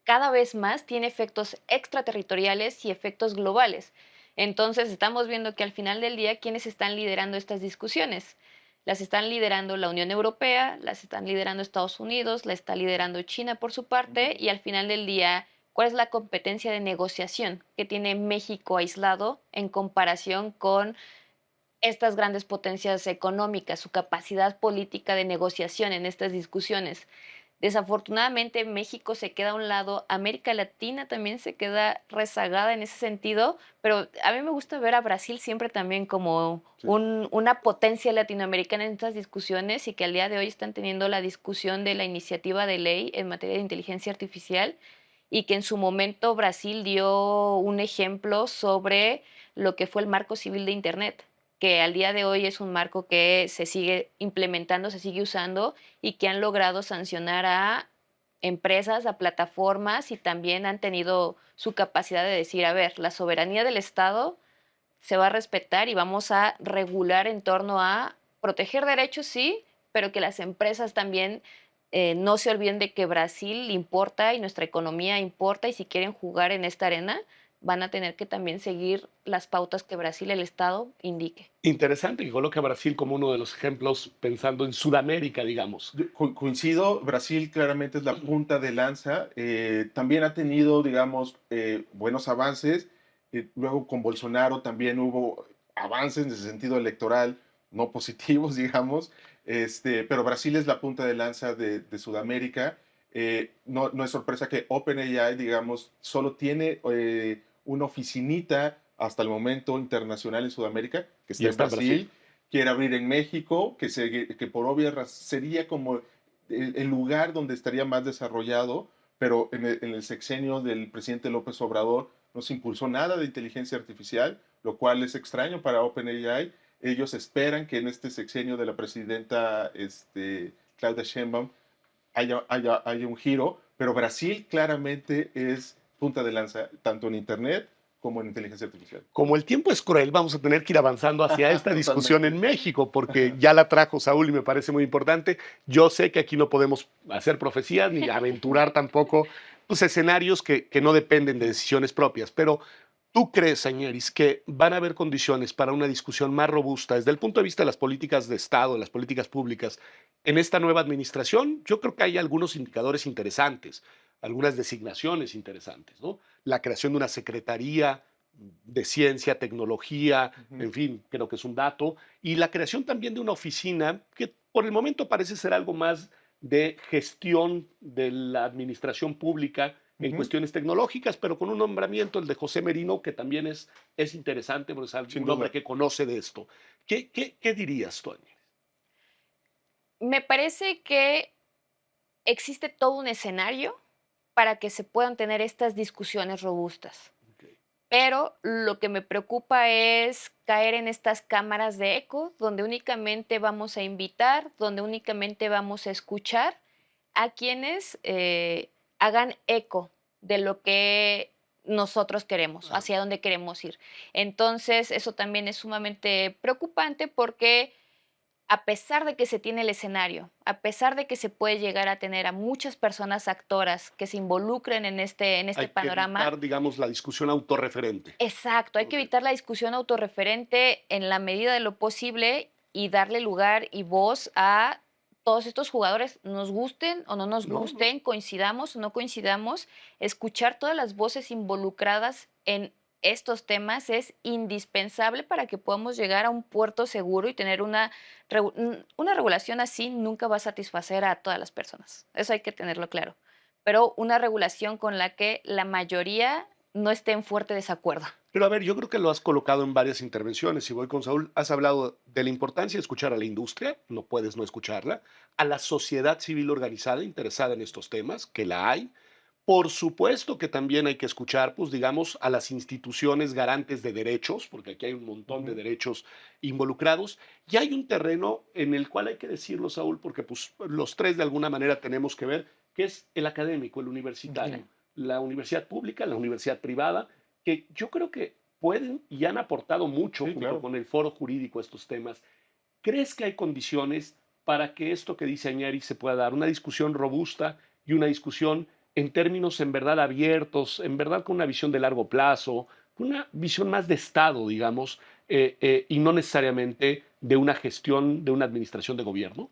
cada vez más tiene efectos extraterritoriales y efectos globales. Entonces estamos viendo que al final del día, ¿quiénes están liderando estas discusiones? Las están liderando la Unión Europea, las están liderando Estados Unidos, la está liderando China por su parte, y al final del día, ¿cuál es la competencia de negociación que tiene México aislado en comparación con estas grandes potencias económicas, su capacidad política de negociación en estas discusiones? Desafortunadamente México se queda a un lado, América Latina también se queda rezagada en ese sentido, pero a mí me gusta ver a Brasil siempre también como Sí. una potencia latinoamericana en estas discusiones y que al día de hoy están teniendo la discusión de la iniciativa de ley en materia de inteligencia artificial y que en su momento Brasil dio un ejemplo sobre lo que fue el marco civil de Internet, que al día de hoy es un marco que se sigue implementando, se sigue usando y que han logrado sancionar a empresas, a plataformas y también han tenido su capacidad de decir, a ver, la soberanía del Estado se va a respetar y vamos a regular en torno a proteger derechos, sí, pero que las empresas también no se olviden de que Brasil importa y nuestra economía importa y si quieren jugar en esta arena van a tener que también seguir las pautas que Brasil, el Estado, indique. Interesante que coloque a Brasil como uno de los ejemplos pensando en Sudamérica, digamos. Coincido, Brasil claramente es la punta de lanza. También ha tenido, digamos, buenos avances. Luego con Bolsonaro también hubo avances en ese sentido electoral, no positivos, digamos. Pero Brasil es la punta de lanza de Sudamérica. No es sorpresa que OpenAI, digamos, solo tiene una oficinita hasta el momento internacional en Sudamérica, que Y está en está en Brasil. Brasil. Quiere abrir en México, que por obvias sería como el lugar donde estaría más desarrollado, pero en el sexenio del presidente López Obrador no se impulsó nada de inteligencia artificial, lo cual es extraño para OpenAI. Ellos esperan que en este sexenio de la presidenta Claudia Sheinbaum haya un giro, pero Brasil claramente es punta de lanza, tanto en Internet como en inteligencia artificial. Como el tiempo es cruel, vamos a tener que ir avanzando hacia esta discusión en Totalmente. México, porque ya la trajo Saúl y me parece muy importante. Yo sé que aquí no podemos hacer profecías ni aventurar tampoco pues, escenarios que no dependen de decisiones propias, pero ¿tú crees, señores, que van a haber condiciones para una discusión más robusta desde el punto de vista de las políticas de Estado, de las políticas públicas, en esta nueva administración? Yo creo que hay algunos indicadores interesantes, algunas designaciones interesantes, ¿no? La creación de una secretaría de ciencia, tecnología, Ujú. en fin, creo que es un dato, y la creación también de una oficina que por el momento parece ser algo más de gestión de la administración pública en Ujú. cuestiones tecnológicas, pero con un nombramiento, el de José Merino, que también es interesante, porque es Sin un hombre duda. que conoce de esto. ¿Qué dirías, Tony? Me parece que existe todo un escenario para que se puedan tener estas discusiones robustas. Okay. Pero lo que me preocupa es caer en estas cámaras de eco, donde únicamente vamos a invitar, donde únicamente vamos a escuchar a quienes hagan eco de lo que nosotros queremos, Claro. hacia dónde queremos ir. Entonces, eso también es sumamente preocupante porque a pesar de que se tiene el escenario, a pesar de que se puede llegar a tener a muchas personas actoras que se involucren en este Hay que panorama, evitar, digamos, la discusión autorreferente. exacto, hay que Okay. evitar la discusión autorreferente en la medida de lo posible y darle lugar y voz a todos estos jugadores, nos gusten o no nos No, no. gusten, coincidamos o no coincidamos, escuchar todas las voces involucradas en estos temas es indispensable para que podamos llegar a un puerto seguro y tener una regulación así nunca va a satisfacer a todas las personas. Eso hay que tenerlo claro. Pero una regulación con la que la mayoría no esté en fuerte desacuerdo. Pero a ver, yo creo que lo has colocado en varias intervenciones. Si voy con Saúl, has hablado de la importancia de escuchar a la industria, no puedes no escucharla, a la sociedad civil organizada interesada en estos temas, que la hay. Por supuesto que también hay que escuchar, pues digamos, a las instituciones garantes de derechos, porque aquí hay un montón de Ujú. derechos involucrados. Y hay un terreno en el cual hay que decirlo, Saúl, porque pues los tres de alguna manera tenemos que ver, que es el académico, el universitario, Ujú. la universidad pública, la universidad privada, que yo creo que pueden y han aportado mucho Sí, junto claro. con el foro jurídico a estos temas. ¿Crees que hay condiciones para que esto que dice Añari se pueda dar? Una discusión robusta y una discusión en términos en verdad abiertos, en verdad con una visión de largo plazo, una visión más de Estado, digamos, y no necesariamente de una gestión, de una administración de gobierno.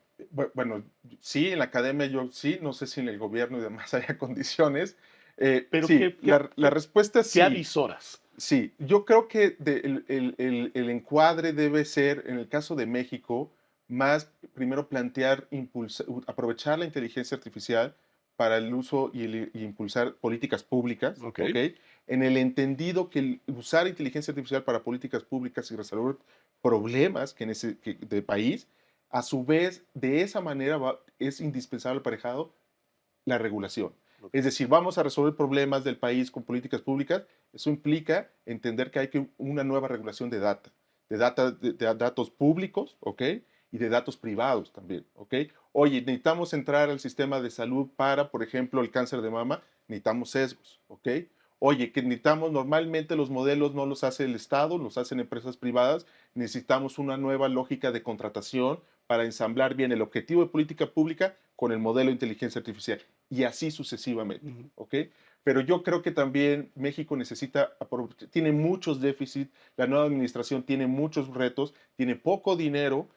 Bueno, sí, en la academia yo sí, no sé si en el gobierno y demás haya condiciones. Pero Sí, la respuesta es qué sí. avisoras? Sí, yo creo que el encuadre debe ser, en el caso de México, más primero plantear, aprovechar la inteligencia artificial para el uso y impulsar políticas públicas, Ok. ¿ok? En el entendido que usar inteligencia artificial para políticas públicas y resolver problemas de país, a su vez, de esa manera es indispensable aparejado la regulación. Ok. Es decir, vamos a resolver problemas del país con políticas públicas. Eso implica entender que hay una nueva regulación de datos públicos, ¿ok? Y de datos privados también, ¿ok? Oye, necesitamos entrar al sistema de salud para, por ejemplo, el cáncer de mama, necesitamos sesgos, ¿ok? Oye, que necesitamos, normalmente los modelos no los hace el Estado, los hacen empresas privadas, necesitamos una nueva lógica de contratación para ensamblar bien el objetivo de política pública con el modelo de inteligencia artificial y así sucesivamente, Ujú. ¿ok? Pero yo creo que también México tiene muchos déficits, la nueva administración tiene muchos retos, tiene poco dinero,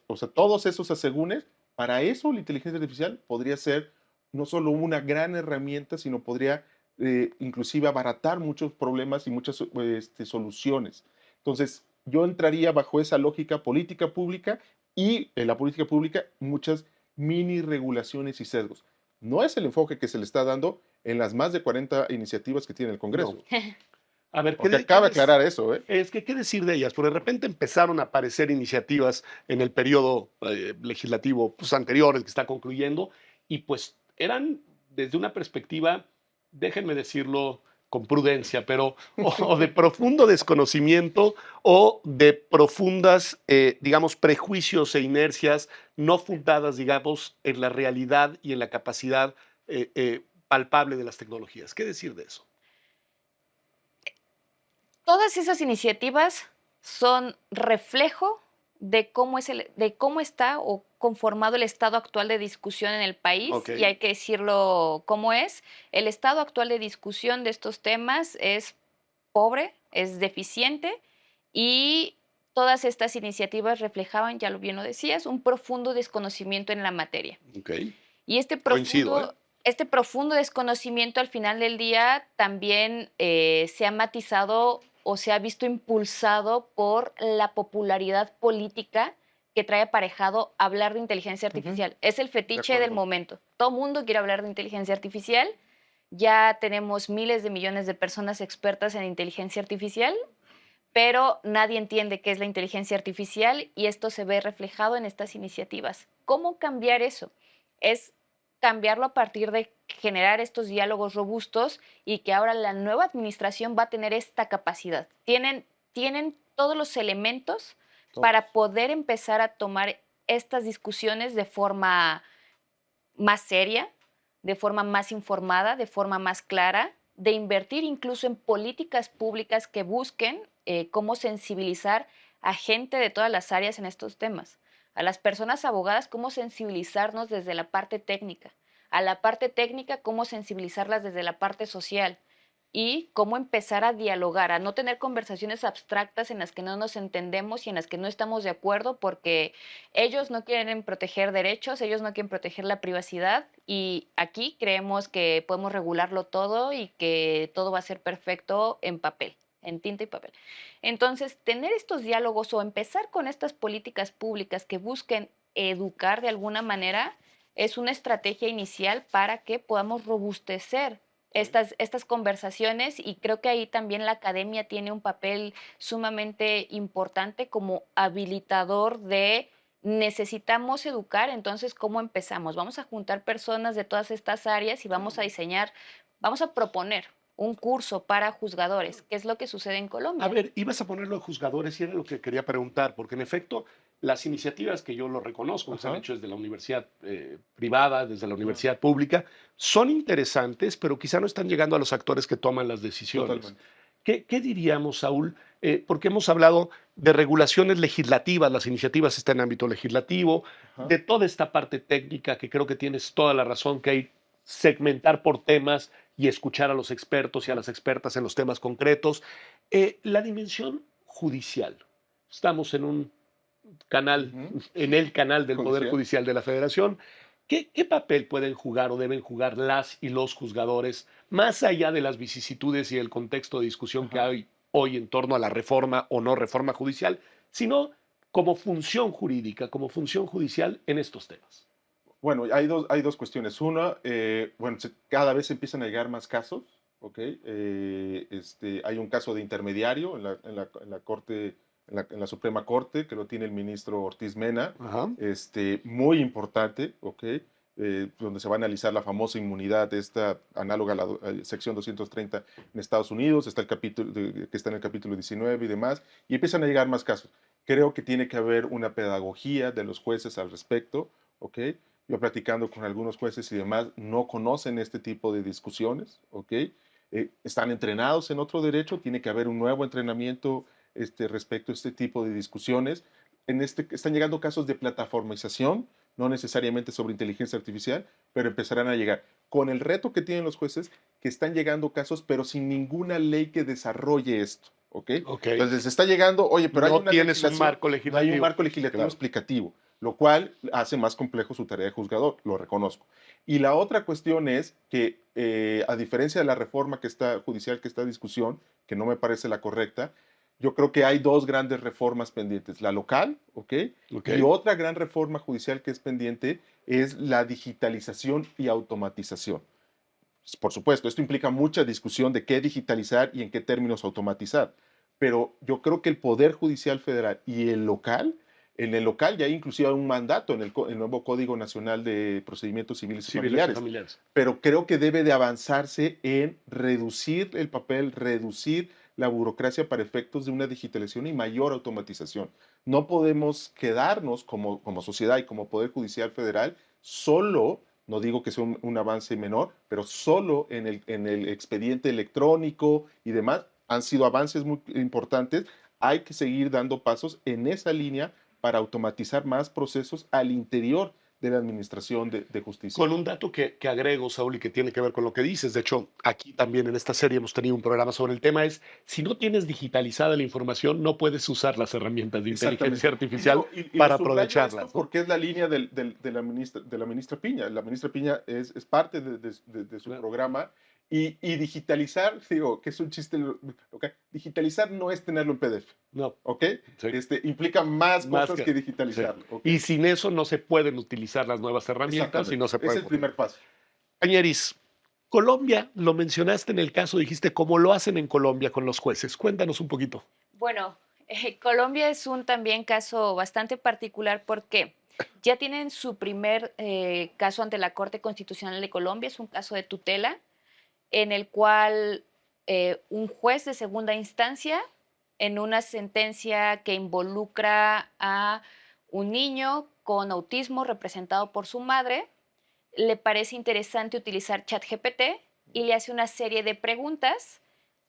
o sea, todos esos asegúnes, para eso la inteligencia artificial podría ser no solo una gran herramienta, sino podría inclusive abaratar muchos problemas y muchas soluciones. Entonces, yo entraría bajo esa lógica política pública y en la política pública muchas mini regulaciones y sesgos. No es el enfoque que se le está dando en las más de 40 iniciativas que tiene el No. Congreso. A ver, Porque acaba de aclarar eso, ¿eh? es que, ¿qué decir de ellas? Porque de repente empezaron a aparecer iniciativas en el periodo legislativo pues, anteriores que está concluyendo y pues eran desde una perspectiva, déjenme decirlo con prudencia, pero o de profundo desconocimiento o de profundas, digamos, prejuicios e inercias no fundadas, digamos, en la realidad y en la capacidad palpable de las tecnologías. ¿Qué decir de eso? Todas esas iniciativas son reflejo de cómo está o conformado el estado actual de discusión en el país, Ok. y hay que decirlo como es. El estado actual de discusión de estos temas es pobre, es deficiente, y todas estas iniciativas reflejaban, ya lo bien lo decías, un profundo desconocimiento en la materia. Ok. Y este Coincido, profundo ¿eh? este profundo desconocimiento al final del día también se ha matizado o se ha visto impulsado por la popularidad política que trae aparejado hablar de inteligencia artificial. Es el fetiche del momento. Todo mundo quiere hablar de inteligencia artificial. Ya tenemos miles de millones de personas expertas en inteligencia artificial, pero nadie entiende qué es la inteligencia artificial y esto se ve reflejado en estas iniciativas. ¿Cómo cambiar eso? Es cambiarlo a partir de generar estos diálogos robustos y que ahora la nueva administración va a tener esta capacidad. Tienen todos los elementos para poder empezar a tomar estas discusiones de forma más seria, de forma más informada, de forma más clara, de invertir incluso en políticas públicas que busquen cómo sensibilizar a gente de todas las áreas en estos temas. A las personas abogadas, cómo sensibilizarnos desde la parte técnica. A la parte técnica, cómo sensibilizarlas desde la parte social. Y cómo empezar a dialogar, a no tener conversaciones abstractas en las que no nos entendemos y en las que no estamos de acuerdo porque ellos no quieren proteger derechos, ellos no quieren proteger la privacidad y aquí creemos que podemos regularlo todo y que todo va a ser perfecto en papel, en tinta y papel. Entonces, tener estos diálogos o empezar con estas políticas públicas que busquen educar de alguna manera es una estrategia inicial para que podamos robustecer estas conversaciones y creo que ahí también la academia tiene un papel sumamente importante como habilitador de necesitamos educar, entonces ¿cómo empezamos? Vamos a juntar personas de todas estas áreas y vamos a diseñar, vamos a proponer un curso para juzgadores, que es lo que sucede en A Colombia. ver, ibas a ponerlo de juzgadores y era lo que quería preguntar, porque en efecto las iniciativas que yo lo reconozco, que se han Ajá. hecho desde la universidad privada, desde la Claro. universidad pública, son interesantes, pero quizá no están llegando a los actores que toman las decisiones. Totalmente. ¿Qué diríamos, Saúl? Porque hemos hablado de regulaciones legislativas, las iniciativas están en ámbito legislativo, Ajá. de toda esta parte técnica, que creo que tienes toda la razón, que hay segmentar por temas y escuchar a los expertos y a Ajá. las expertas en los temas concretos. La dimensión judicial. Estamos en un canal, Ujú. en el canal del Poder Judicial. Judicial de la Federación. ¿Qué papel pueden jugar o deben jugar las y los juzgadores, más allá de las vicisitudes y el contexto de discusión que Ajá. hay hoy en torno a la reforma o no reforma judicial, sino como función jurídica, como función judicial en estos temas? Bueno, hay dos cuestiones. Una, bueno, cada vez se empiezan a llegar más casos, ¿ok? Hay un caso de intermediario en la Corte, en la Suprema Corte, que lo tiene el ministro Ortiz Mena, Ajá. muy importante, ¿ok? Donde se va a analizar la famosa inmunidad, esta análoga a la sección 230 en Estados Unidos, está el capítulo, que está en el capítulo 19 y demás, y empiezan a llegar más casos. Creo que tiene que haber una pedagogía de los jueces al respecto, ¿ok? Yo platicando con algunos jueces y demás, no conocen este tipo de discusiones, ¿ok? Están entrenados en otro derecho, tiene que haber un nuevo entrenamiento respecto a este tipo de discusiones. Están llegando casos de plataformización, no necesariamente sobre inteligencia artificial, pero empezarán a llegar. Con el reto que tienen los jueces, que están llegando casos, pero sin ninguna ley que desarrolle esto, ¿ok? Ok. Entonces está llegando, oye, pero hay No una tienes un legislación, marco no hay un legislativo. marco legislativo Claro. explicativo, lo cual hace más complejo su tarea de juzgador, lo reconozco. Y la otra cuestión es que, a diferencia de la reforma judicial que está en discusión, que no me parece la correcta, yo creo que hay dos grandes reformas pendientes, la local, ¿ok? Ok. Y otra gran reforma judicial que es pendiente es la digitalización y automatización. Por supuesto, esto implica mucha discusión de qué digitalizar y en qué términos automatizar, pero yo creo que el Poder Judicial Federal y el local, en el local ya hay inclusive un mandato en el nuevo Código Nacional de Procedimientos Civiles y Civiles y Familiares, familiares. pero creo que debe de avanzarse en reducir el papel, reducir la burocracia para efectos de una digitalización y mayor automatización. No podemos quedarnos como sociedad y como Poder Judicial Federal solo, no digo que sea un avance menor, pero solo en el expediente electrónico y demás. Han sido avances muy importantes. Hay que seguir dando pasos en esa línea para automatizar más procesos al interior de la administración de justicia. Con un dato que agrego, Saúl, y que tiene que ver con lo que dices. De hecho, aquí también en esta serie hemos tenido un programa sobre el tema, es si no tienes digitalizada la información, no puedes usar las herramientas de inteligencia artificial para Lo subrayo aprovecharlas, esto porque es la línea de la ministra Piña. La ministra Piña es parte de su Claro. programa y digitalizar, digo, que es un chiste, ¿ok? Digitalizar no es tenerlo en PDF, No, ¿ok? sí. Implica más Más cosas que digitalizarlo. ¿Ok? Y sin eso no se pueden utilizar las nuevas herramientas y no se Es pueden. el primer paso. Añeris, Colombia, lo mencionaste en el caso, dijiste cómo lo hacen en Colombia con los jueces. Cuéntanos un poquito. Bueno, Colombia es un también caso bastante particular porque ya tienen su primer caso ante la Corte Constitucional de Colombia, es un caso de tutela en el cual un juez de segunda instancia, en una sentencia que involucra a un niño con autismo representado por su madre, le parece interesante utilizar ChatGPT y le hace una serie de preguntas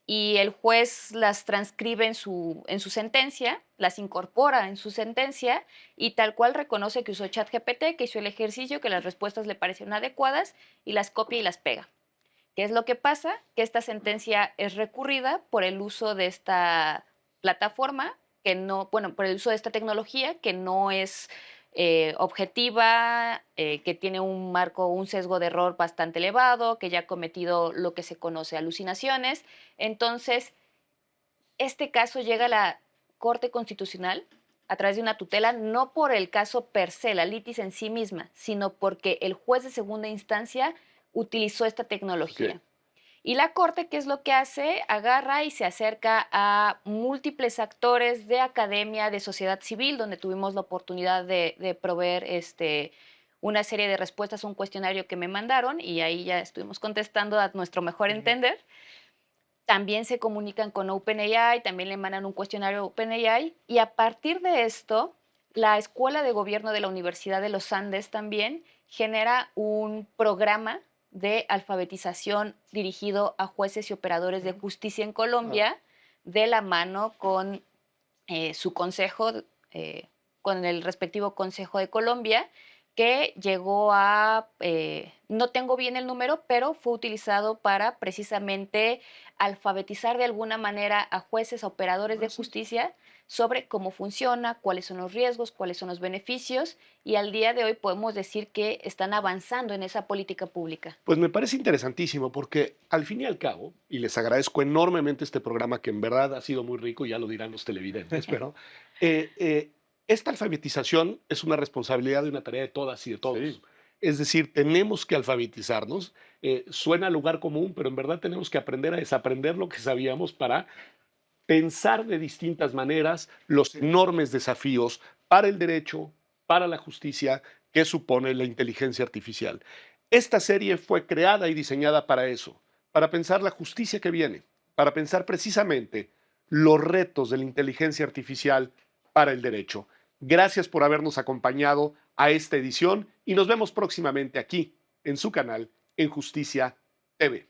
y el juez las transcribe en su sentencia, las incorpora en su sentencia y tal cual reconoce que usó ChatGPT, que hizo el ejercicio, que las respuestas le parecieron adecuadas y las copia y las pega. ¿Qué es lo que pasa? Que esta sentencia es recurrida por el uso de esta plataforma, que no, bueno, por el uso de esta tecnología que no es objetiva, que tiene un marco, un sesgo de error bastante elevado, que ya ha cometido lo que se conoce alucinaciones. Entonces, este caso llega a la Corte Constitucional a través de una tutela, no por el caso per se, la litis en sí misma, sino porque el juez de segunda instancia utilizó esta tecnología. Ok. Y la Corte, ¿qué es lo que hace? Agarra y se acerca a múltiples actores de academia, de sociedad civil, donde tuvimos la oportunidad de proveer una serie de respuestas a un cuestionario que me mandaron y ahí ya estuvimos contestando a nuestro mejor entender. También se comunican con OpenAI, también le mandan un cuestionario a OpenAI y a partir de esto, la Escuela de Gobierno de la Universidad de los Andes también genera un programa de alfabetización dirigido a jueces y operadores de justicia en Colombia, de la mano con su consejo, con el respectivo Consejo de Colombia, que llegó a, no tengo bien el número, pero fue utilizado para precisamente alfabetizar de alguna manera a jueces, a operadores de justicia sobre cómo funciona, cuáles son los riesgos, cuáles son los beneficios, y al día de hoy podemos decir que están avanzando en esa política pública. Pues me parece interesantísimo porque al fin y al cabo, y les agradezco enormemente este programa que en verdad ha sido muy rico, ya lo dirán los televidentes, pero esta alfabetización es una responsabilidad y una tarea de todas y de todos. Sí. Es decir, tenemos que alfabetizarnos. Suena a lugar común, pero en verdad tenemos que aprender a desaprender lo que sabíamos para pensar de distintas maneras los enormes desafíos para el derecho, para la justicia que supone la inteligencia artificial. Esta serie fue creada y diseñada para eso, para pensar la justicia que viene, para pensar precisamente los retos de la inteligencia artificial para el derecho. Gracias por habernos acompañado a esta edición y nos vemos próximamente aquí, en su canal, en Justicia TV.